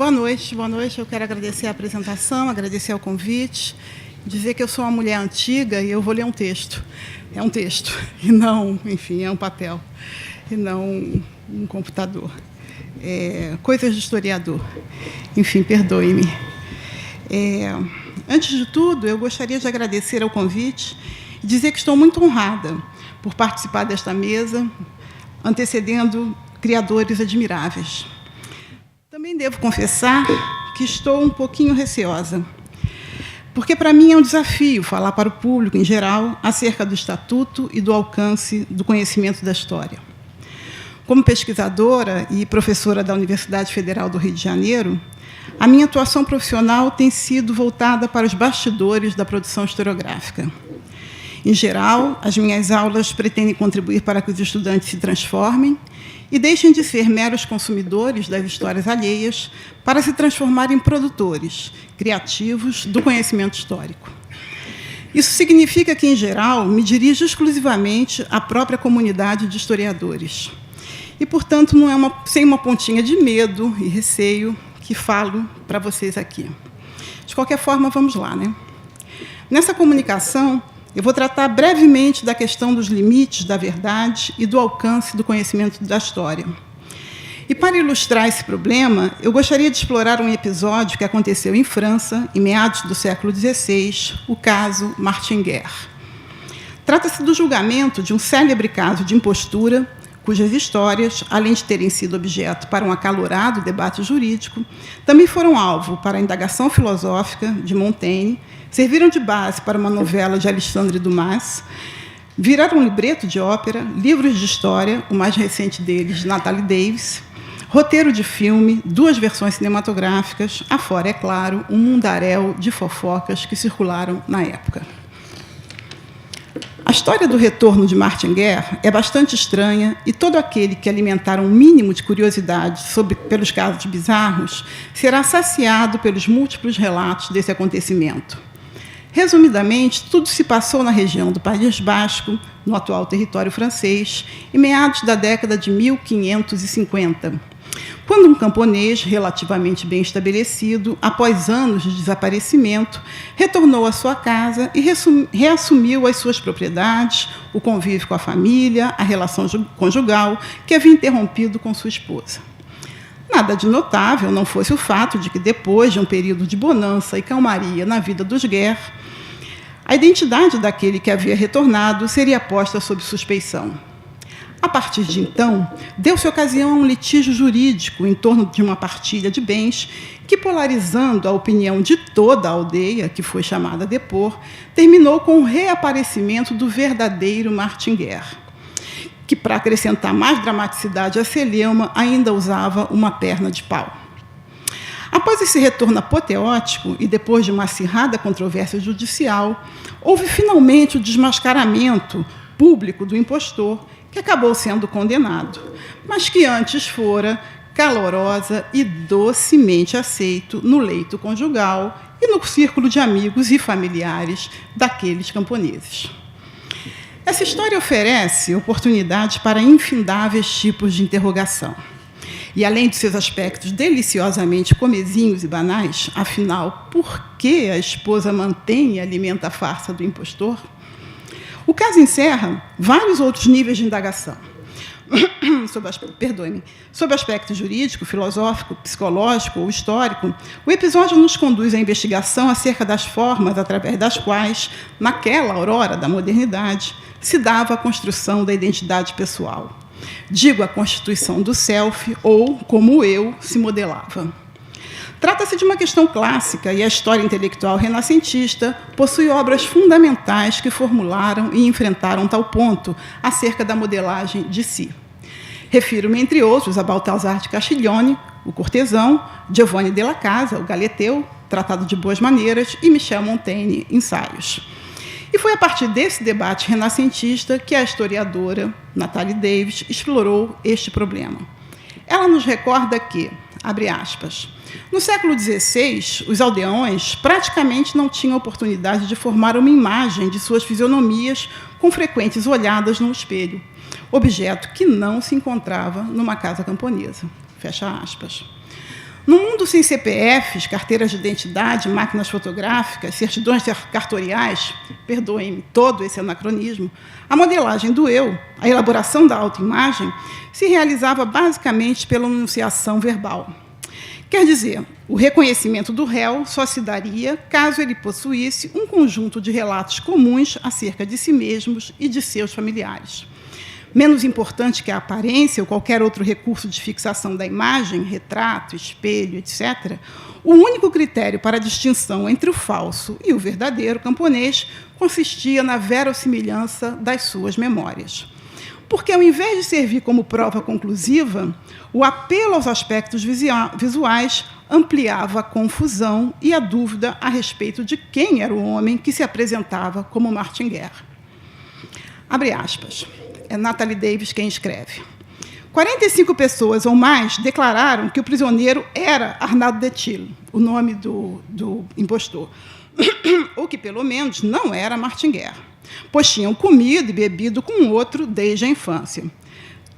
Boa noite, boa noite. Eu quero agradecer a apresentação, agradecer o convite, dizer que eu sou uma mulher antiga e eu vou ler um texto. É um texto, e não, enfim, é um papel, e não um computador. Coisas de historiador. Enfim, perdoe-me. Antes de tudo, eu gostaria de agradecer ao convite e dizer que estou muito honrada por participar desta mesa, antecedendo criadores admiráveis. Também devo confessar que estou um pouquinho receosa, porque, para mim, é um desafio falar para o público, em geral, acerca do Estatuto e do alcance do conhecimento da história. Como pesquisadora e professora da Universidade Federal do Rio de Janeiro, a minha atuação profissional tem sido voltada para os bastidores da produção historiográfica. Em geral, as minhas aulas pretendem contribuir para que os estudantes se transformem e deixem de ser meros consumidores das histórias alheias para se transformarem em produtores criativos do conhecimento histórico. Isso significa que, em geral, me dirijo exclusivamente à própria comunidade de historiadores. E, portanto, não é sem uma pontinha de medo e receio que falo para vocês aqui. De qualquer forma, vamos lá, né? Nessa comunicação, eu vou tratar brevemente da questão dos limites da verdade e do alcance do conhecimento da história. E, para ilustrar esse problema, eu gostaria de explorar um episódio que aconteceu em França, em meados do século XVI, o caso Martin Guerre. Trata-se do julgamento de um célebre caso de impostura, cujas histórias, além de terem sido objeto para um acalorado debate jurídico, também foram alvo para a indagação filosófica de Montaigne, serviram de base para uma novela de Alexandre Dumas, viraram um libreto de ópera, livros de história, o mais recente deles, de Natalie Davis, roteiro de filme, 2 versões cinematográficas, afora, é claro, um mundaréu de fofocas que circularam na época. A história do retorno de Martin Guerre é bastante estranha e todo aquele que alimentar um mínimo de curiosidade pelos casos bizarros será saciado pelos múltiplos relatos desse acontecimento. Resumidamente, tudo se passou na região do País Basco, no atual território francês, em meados da década de 1550, quando um camponês relativamente bem estabelecido, após anos de desaparecimento, retornou à sua casa e reassumiu as suas propriedades, o convívio com a família, a relação conjugal que havia interrompido com sua esposa. Nada de notável não fosse o fato de que, depois de um período de bonança e calmaria na vida dos Guerre, a identidade daquele que havia retornado seria posta sob suspeição. A partir de então, deu-se ocasião a um litígio jurídico em torno de uma partilha de bens que, polarizando a opinião de toda a aldeia, que foi chamada a depor, terminou com o reaparecimento do verdadeiro Martin Guerre, que, para acrescentar mais dramaticidade à celeuma, ainda usava uma perna de pau. Após esse retorno apoteótico e depois de uma acirrada controvérsia judicial, houve finalmente o desmascaramento público do impostor, que acabou sendo condenado, mas que antes fora calorosa e docemente aceito no leito conjugal e no círculo de amigos e familiares daqueles camponeses. Essa história oferece oportunidades para infindáveis tipos de interrogação. E, além de seus aspectos deliciosamente comezinhos e banais, afinal, por que a esposa mantém e alimenta a farsa do impostor? O caso encerra vários outros níveis de indagação. Sob aspecto jurídico, filosófico, psicológico ou histórico, o episódio nos conduz à investigação acerca das formas através das quais, naquela aurora da modernidade, se dava a construção da identidade pessoal. Digo, a constituição do self, ou como o eu se modelava. Trata-se de uma questão clássica e a história intelectual renascentista possui obras fundamentais que formularam e enfrentaram tal ponto acerca da modelagem de si. Refiro-me, entre outros, a Balthazar de Castiglione, o cortesão, Giovanni della Casa, o galeteu, Tratado de Boas Maneiras, e Michel Montaigne, Ensaios. E foi a partir desse debate renascentista que a historiadora Natalie Davis explorou este problema. Ela nos recorda que, abre aspas, no século XVI, os aldeões praticamente não tinham oportunidade de formar uma imagem de suas fisionomias com frequentes olhadas no espelho, objeto que não se encontrava numa casa camponesa. Fecha aspas. No mundo sem CPFs, carteiras de identidade, máquinas fotográficas, certidões cartoriais, perdoem-me todo esse anacronismo, a modelagem do eu, a elaboração da autoimagem, se realizava basicamente pela enunciação verbal. Quer dizer, o reconhecimento do réu só se daria caso ele possuísse um conjunto de relatos comuns acerca de si mesmos e de seus familiares. Menos importante que a aparência ou qualquer outro recurso de fixação da imagem, retrato, espelho, etc., o único critério para a distinção entre o falso e o verdadeiro camponês consistia na verossimilhança das suas memórias. Porque, ao invés de servir como prova conclusiva, o apelo aos aspectos visuais ampliava a confusão e a dúvida a respeito de quem era o homem que se apresentava como Martin Guerre. Abre aspas. É Natalie Davis quem escreve. 45 pessoas ou mais declararam que o prisioneiro era Arnaldo Detillo, o nome do impostor, ou que, pelo menos, não era Martin Guerre, pois tinham comido e bebido com outro desde a infância.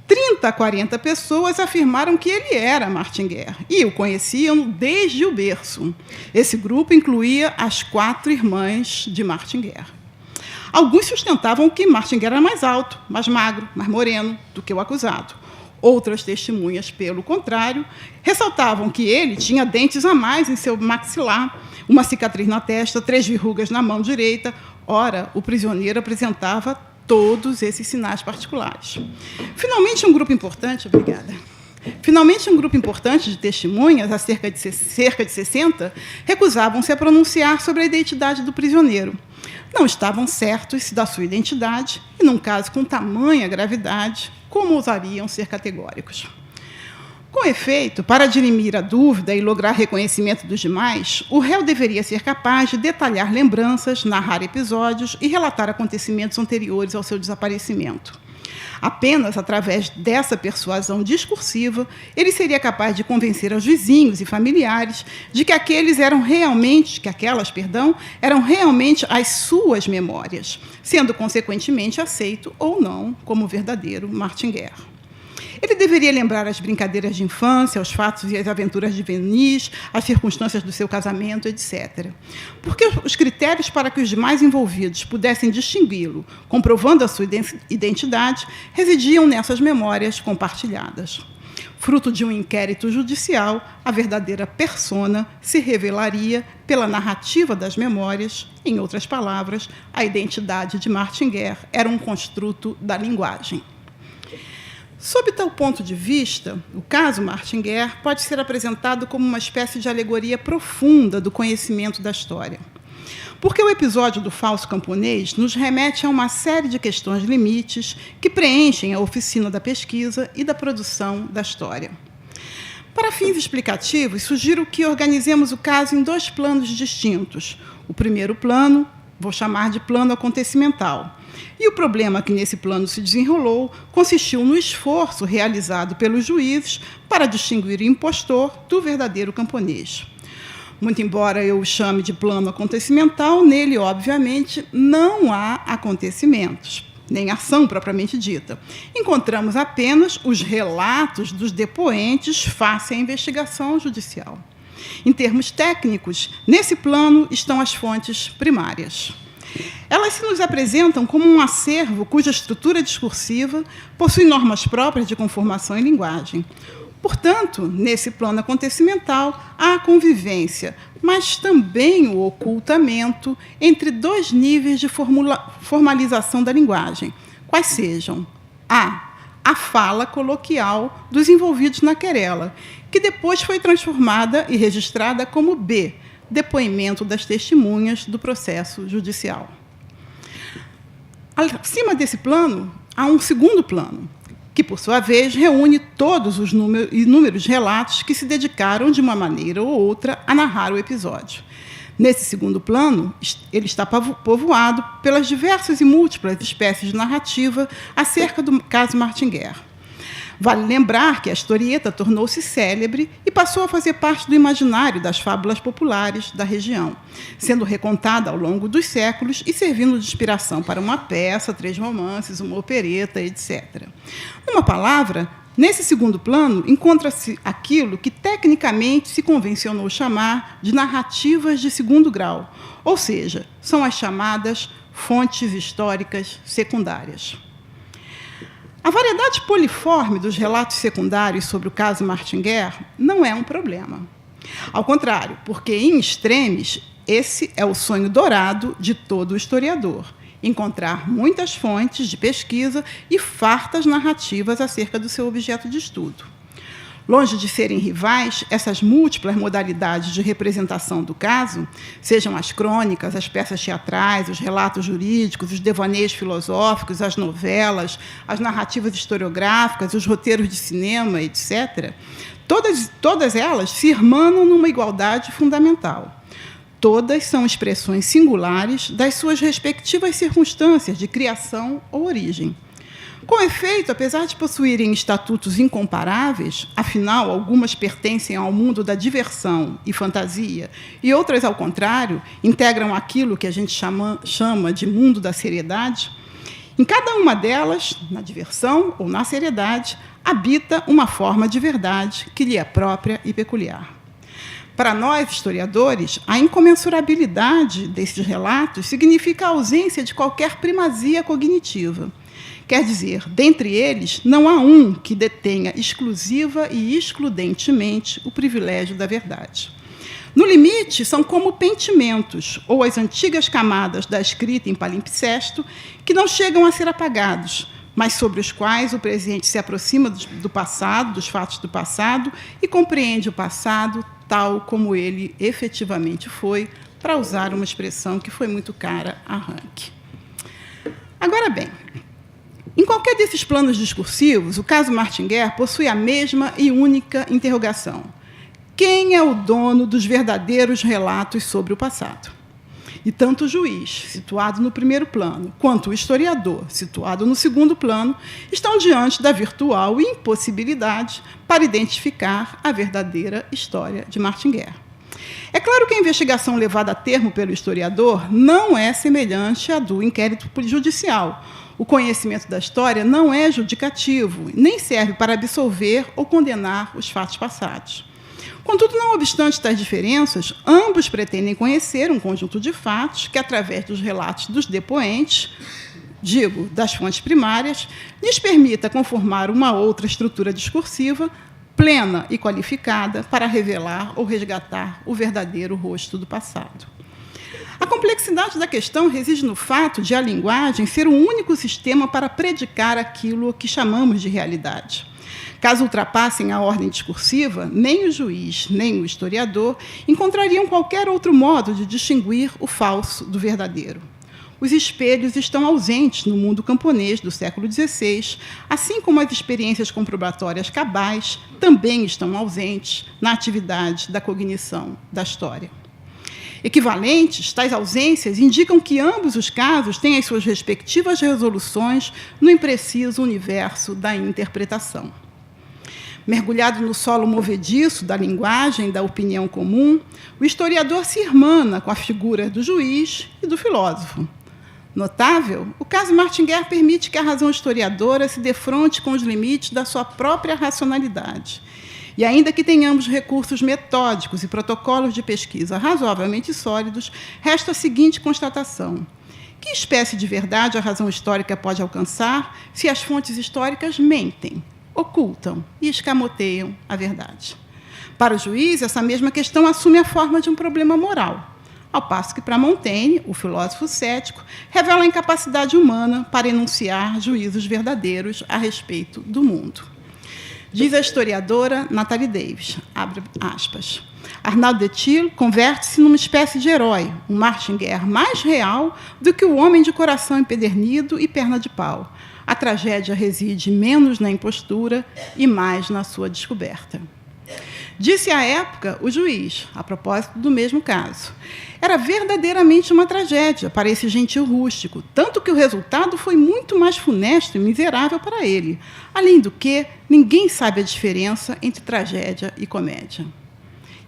30 a 40 pessoas afirmaram que ele era Martin Guerre e o conheciam desde o berço. Esse grupo incluía as 4 irmãs de Martin Guerre. Alguns sustentavam que Martin Guerre era mais alto, mais magro, mais moreno do que o acusado. Outras testemunhas, pelo contrário, ressaltavam que ele tinha dentes a mais em seu maxilar, uma cicatriz na testa, 3 verrugas na mão direita. Ora, o prisioneiro apresentava todos esses sinais particulares. Finalmente, um grupo importante de testemunhas, cerca de 60, recusavam-se a pronunciar sobre a identidade do prisioneiro. Não estavam certos da sua identidade e, num caso com tamanha gravidade, como ousariam ser categóricos? Com efeito, para dirimir a dúvida e lograr reconhecimento dos demais, o réu deveria ser capaz de detalhar lembranças, narrar episódios e relatar acontecimentos anteriores ao seu desaparecimento. Apenas através dessa persuasão discursiva, ele seria capaz de convencer aos vizinhos e familiares de que aquelas eram realmente as suas memórias, sendo consequentemente aceito ou não como verdadeiro Martin Guerre. Ele deveria lembrar as brincadeiras de infância, os fatos e as aventuras juvenis, as circunstâncias do seu casamento, etc. Porque os critérios para que os demais envolvidos pudessem distingui-lo, comprovando a sua identidade, residiam nessas memórias compartilhadas. Fruto de um inquérito judicial, a verdadeira persona se revelaria pela narrativa das memórias. Em outras palavras, a identidade de Martin Guerre era um construto da linguagem. Sob tal ponto de vista, o caso Martin Guerre pode ser apresentado como uma espécie de alegoria profunda do conhecimento da história. Porque o episódio do falso camponês nos remete a uma série de questões limites que preenchem a oficina da pesquisa e da produção da história. Para fins explicativos, sugiro que organizemos o caso em 2 planos distintos. O primeiro plano, vou chamar de plano acontecimental. E o problema que nesse plano se desenrolou consistiu no esforço realizado pelos juízes para distinguir o impostor do verdadeiro camponês. Muito embora eu o chame de plano acontecimental, nele, obviamente, não há acontecimentos, nem ação propriamente dita. Encontramos apenas os relatos dos depoentes face à investigação judicial. Em termos técnicos, nesse plano estão as fontes primárias. Elas se nos apresentam como um acervo cuja estrutura discursiva possui normas próprias de conformação e linguagem. Portanto, nesse plano acontecimental, há a convivência, mas também o ocultamento entre 2 níveis de formalização da linguagem, quais sejam a fala coloquial dos envolvidos na querela, que depois foi transformada e registrada como B, depoimento das testemunhas do processo judicial. Acima desse plano, há um segundo plano, que, por sua vez, reúne todos os inúmeros relatos que se dedicaram, de uma maneira ou outra, a narrar o episódio. Nesse segundo plano, ele está povoado pelas diversas e múltiplas espécies de narrativa acerca do caso Martin Guerre. Vale lembrar que a historieta tornou-se célebre e passou a fazer parte do imaginário das fábulas populares da região, sendo recontada ao longo dos séculos e servindo de inspiração para uma peça, 3 romances, uma opereta, etc. Numa palavra, Nesse segundo plano, encontra-se aquilo que tecnicamente se convencionou chamar de narrativas de segundo grau, ou seja, são as chamadas fontes históricas secundárias. A variedade poliforme dos relatos secundários sobre o caso Martin Guerre não é um problema. Ao contrário, porque, em extremis, esse é o sonho dourado de todo historiador: encontrar muitas fontes de pesquisa e fartas narrativas acerca do seu objeto de estudo. Longe de serem rivais, essas múltiplas modalidades de representação do caso, sejam as crônicas, as peças teatrais, os relatos jurídicos, os devaneios filosóficos, as novelas, as narrativas historiográficas, os roteiros de cinema, etc., todas elas se irmanam numa igualdade fundamental. Todas são expressões singulares das suas respectivas circunstâncias de criação ou origem. Com efeito, apesar de possuírem estatutos incomparáveis, afinal, algumas pertencem ao mundo da diversão e fantasia, e outras, ao contrário, integram aquilo que a gente chama de mundo da seriedade, em cada uma delas, na diversão ou na seriedade, habita uma forma de verdade que lhe é própria e peculiar. Para nós, historiadores, a incomensurabilidade desses relatos significa a ausência de qualquer primazia cognitiva. Quer dizer, dentre eles, não há um que detenha exclusiva e excludentemente o privilégio da verdade. No limite, são como pentimentos, ou as antigas camadas da escrita em palimpsesto, que não chegam a ser apagados, mas sobre os quais o presente se aproxima do passado, dos fatos do passado, e compreende o passado tal como ele efetivamente foi, para usar uma expressão que foi muito cara a Rank. Agora bem, em qualquer desses planos discursivos, o caso Martin Guerre possui a mesma e única interrogação: quem é o dono dos verdadeiros relatos sobre o passado? E tanto o juiz, situado no primeiro plano, quanto o historiador, situado no segundo plano, estão diante da virtual impossibilidade para identificar a verdadeira história de Martin Guerre. É claro que a investigação levada a termo pelo historiador não é semelhante à do inquérito judicial. O conhecimento da história não é judicativo, nem serve para absolver ou condenar os fatos passados. Contudo, não obstante tais diferenças, ambos pretendem conhecer um conjunto de fatos que, através dos relatos dos depoentes, das fontes primárias, lhes permita conformar uma outra estrutura discursiva plena e qualificada para revelar ou resgatar o verdadeiro rosto do passado. A complexidade da questão reside no fato de a linguagem ser o único sistema para predicar aquilo que chamamos de realidade. Caso ultrapassem a ordem discursiva, nem o juiz, nem o historiador encontrariam qualquer outro modo de distinguir o falso do verdadeiro. Os espelhos estão ausentes no mundo camponês do século XVI, assim como as experiências comprobatórias cabais também estão ausentes na atividade da cognição da história. Equivalentes, tais ausências indicam que ambos os casos têm as suas respectivas resoluções no impreciso universo da interpretação. Mergulhado no solo movediço da linguagem e da opinião comum, o historiador se irmana com a figura do juiz e do filósofo. Notável, o caso Martin Guerre permite que a razão historiadora se defronte com os limites da sua própria racionalidade. E, ainda que tenhamos recursos metódicos e protocolos de pesquisa razoavelmente sólidos, resta a seguinte constatação: que espécie de verdade a razão histórica pode alcançar se as fontes históricas mentem, ocultam e escamoteiam a verdade? Para o juiz, essa mesma questão assume a forma de um problema moral, ao passo que, para Montaigne, o filósofo cético, revela a incapacidade humana para enunciar juízos verdadeiros a respeito do mundo. Diz a historiadora Natalie Davis, abre aspas, Arnaud de Thiel converte-se numa espécie de herói, um Martin Guerre mais real do que o homem de coração empedernido e perna de pau. A tragédia reside menos na impostura e mais na sua descoberta. Disse à época o juiz, a propósito do mesmo caso. Era verdadeiramente uma tragédia para esse gentil rústico, tanto que o resultado foi muito mais funesto e miserável para ele. Além do que, ninguém sabe a diferença entre tragédia e comédia.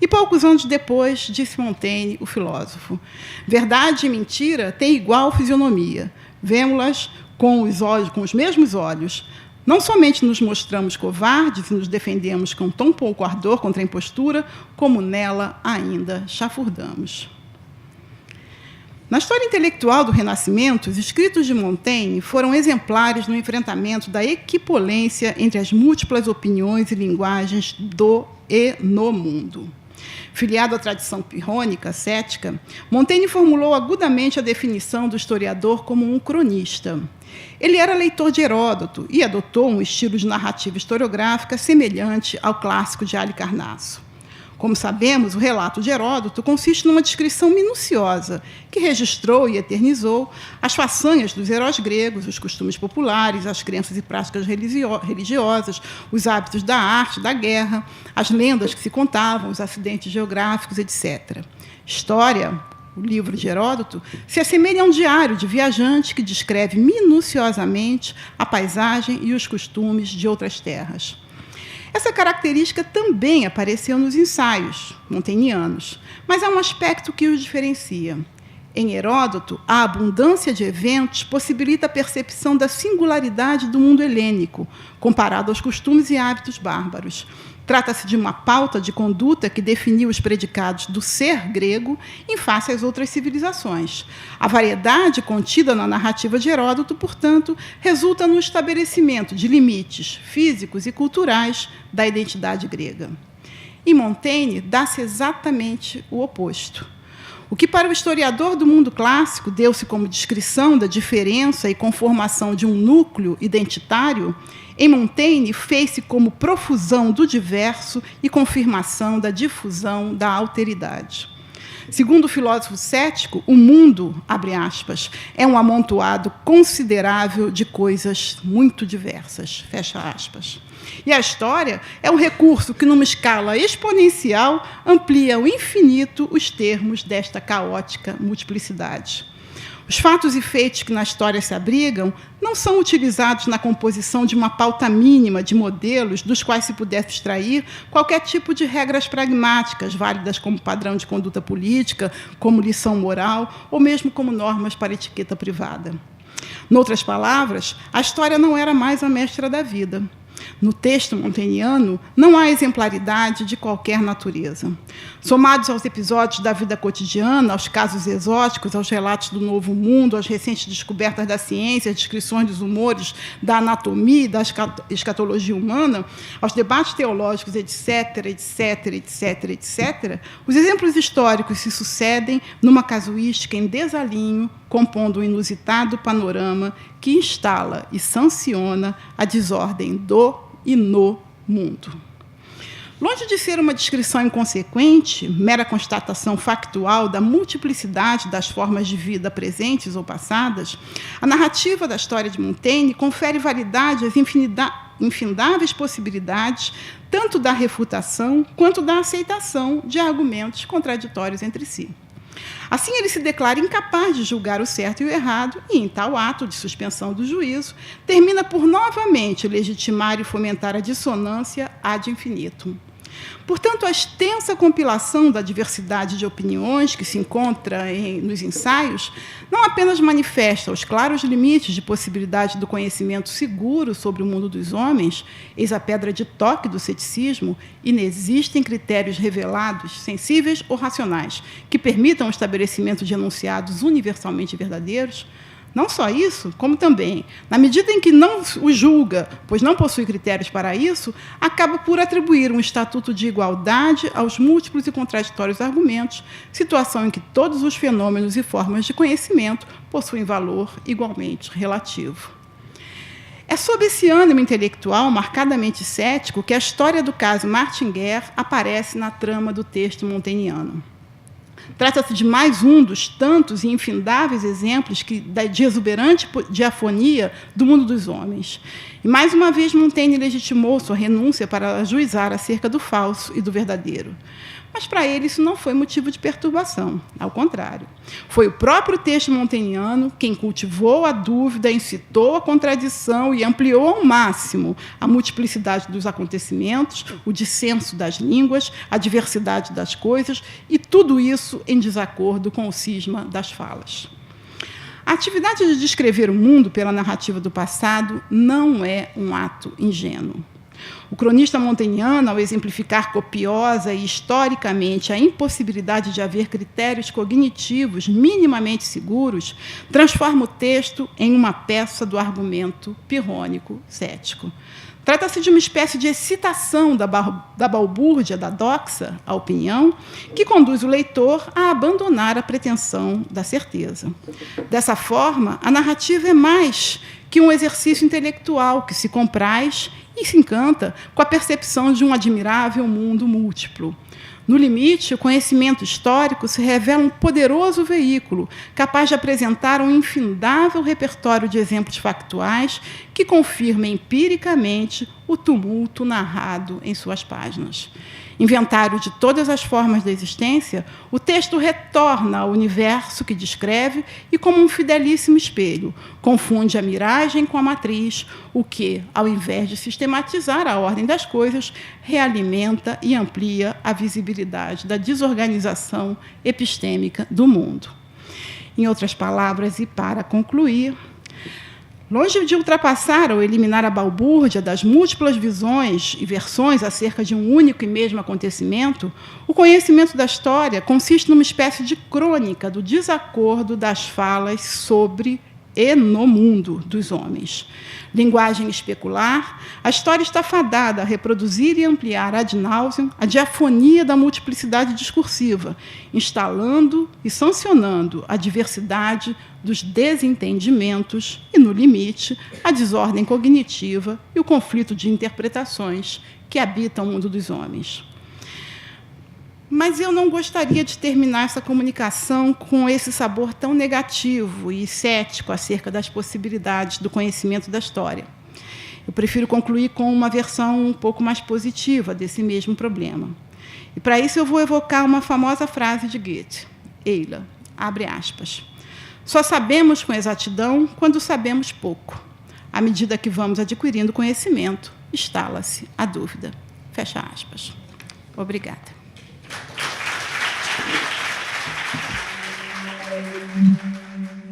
E poucos anos depois, disse Montaigne, o filósofo, verdade e mentira têm igual fisionomia. Vemo-las com os mesmos olhos, Não somente nos mostramos covardes e nos defendemos com tão pouco ardor contra a impostura, como nela ainda chafurdamos. Na história intelectual do Renascimento, os escritos de Montaigne foram exemplares no enfrentamento da equipolência entre as múltiplas opiniões e linguagens do e no mundo. Filiado à tradição pirrônica, cética, Montaigne formulou agudamente a definição do historiador como um cronista. Ele era leitor de Heródoto e adotou um estilo de narrativa historiográfica semelhante ao clássico de Halicarnasso. Como sabemos, o relato de Heródoto consiste numa descrição minuciosa que registrou e eternizou as façanhas dos heróis gregos, os costumes populares, as crenças e práticas religiosas, os hábitos da arte, da guerra, as lendas que se contavam, os acidentes geográficos, etc. História, o livro de Heródoto, se assemelha a um diário de viajante que descreve minuciosamente a paisagem e os costumes de outras terras. Essa característica também apareceu nos ensaios montaignianos, mas há um aspecto que os diferencia. Em Heródoto, a abundância de eventos possibilita a percepção da singularidade do mundo helênico, comparado aos costumes e hábitos bárbaros. Trata-se de uma pauta de conduta que definiu os predicados do ser grego em face às outras civilizações. A variedade contida na narrativa de Heródoto, portanto, resulta no estabelecimento de limites físicos e culturais da identidade grega. Em Montaigne, dá-se exatamente o oposto. O que para o historiador do mundo clássico deu-se como descrição da diferença e conformação de um núcleo identitário, em Montaigne fez-se como profusão do diverso e confirmação da difusão da alteridade. Segundo o filósofo cético, o mundo, abre aspas, é um amontoado considerável de coisas muito diversas, fecha aspas. E a história é um recurso que, numa escala exponencial, amplia ao infinito os termos desta caótica multiplicidade. Os fatos e feitos que na história se abrigam não são utilizados na composição de uma pauta mínima de modelos dos quais se pudesse extrair qualquer tipo de regras pragmáticas, válidas como padrão de conduta política, como lição moral ou mesmo como normas para etiqueta privada. Noutras palavras, a história não era mais a mestra da vida. No texto montaigniano, não há exemplaridade de qualquer natureza. Somados aos episódios da vida cotidiana, aos casos exóticos, aos relatos do Novo Mundo, às recentes descobertas da ciência, às descrições dos humores, da anatomia e da escatologia humana, aos debates teológicos, etc., etc., etc., etc., os exemplos históricos se sucedem numa casuística em desalinho, compondo um inusitado panorama que instala e sanciona a desordem do e no mundo. Longe de ser uma descrição inconsequente, mera constatação factual da multiplicidade das formas de vida presentes ou passadas, a narrativa da história de Montaigne confere validade às infindáveis possibilidades tanto da refutação quanto da aceitação de argumentos contraditórios entre si. Assim, ele se declara incapaz de julgar o certo e o errado e, em tal ato de suspensão do juízo, termina por novamente legitimar e fomentar a dissonância ad infinitum. Portanto, a extensa compilação da diversidade de opiniões que se encontra nos ensaios não apenas manifesta os claros limites de possibilidade do conhecimento seguro sobre o mundo dos homens, eis a pedra de toque do ceticismo, inexistem critérios revelados, sensíveis ou racionais, que permitam o estabelecimento de enunciados universalmente verdadeiros. Não só isso, como também, na medida em que não o julga, pois não possui critérios para isso, acaba por atribuir um estatuto de igualdade aos múltiplos e contraditórios argumentos, situação em que todos os fenômenos e formas de conhecimento possuem valor igualmente relativo. É sob esse ânimo intelectual marcadamente cético que a história do caso Martin aparece na trama do texto montaigniano. Trata-se de mais um dos tantos e infindáveis exemplos de exuberante diafonia do mundo dos homens. E, mais uma vez, Montaigne legitimou sua renúncia para ajuizar acerca do falso e do verdadeiro. Mas, para ele, isso não foi motivo de perturbação. Ao contrário. Foi o próprio texto montaigniano quem cultivou a dúvida, incitou a contradição e ampliou ao máximo a multiplicidade dos acontecimentos, o dissenso das línguas, a diversidade das coisas, e tudo isso em desacordo com o cisma das falas. A atividade de descrever o mundo pela narrativa do passado não é um ato ingênuo. O cronista montaignano, ao exemplificar copiosa e historicamente a impossibilidade de haver critérios cognitivos minimamente seguros, transforma o texto em uma peça do argumento pirrônico cético. Trata-se de uma espécie de excitação da balbúrdia, da doxa, a opinião, que conduz o leitor a abandonar a pretensão da certeza. Dessa forma, a narrativa é mais que um exercício intelectual que se compraz e se encanta com a percepção de um admirável mundo múltiplo. No limite, o conhecimento histórico se revela um poderoso veículo, capaz de apresentar um infindável repertório de exemplos factuais que confirma empiricamente o tumulto narrado em suas páginas. Inventário de todas as formas da existência, o texto retorna ao universo que descreve e, como um fidelíssimo espelho, confunde a miragem com a matriz, o que, ao invés de sistematizar a ordem das coisas, realimenta e amplia a visibilidade da desorganização epistêmica do mundo. Em outras palavras, e para concluir, longe de ultrapassar ou eliminar a balbúrdia das múltiplas visões e versões acerca de um único e mesmo acontecimento, o conhecimento da história consiste numa espécie de crônica do desacordo das falas sobre e no mundo dos homens. Linguagem especular, a história está fadada a reproduzir e ampliar ad nauseam a diafonia da multiplicidade discursiva, instalando e sancionando a diversidade dos desentendimentos e, no limite, a desordem cognitiva e o conflito de interpretações que habitam o mundo dos homens. Mas eu não gostaria de terminar essa comunicação com esse sabor tão negativo e cético acerca das possibilidades do conhecimento da história. Eu prefiro concluir com uma versão um pouco mais positiva desse mesmo problema. E, para isso, eu vou evocar uma famosa frase de Goethe, Eila, abre aspas, só sabemos com exatidão quando sabemos pouco. À medida que vamos adquirindo conhecimento, instala-se a dúvida. Fecha aspas. Obrigada. Thank you.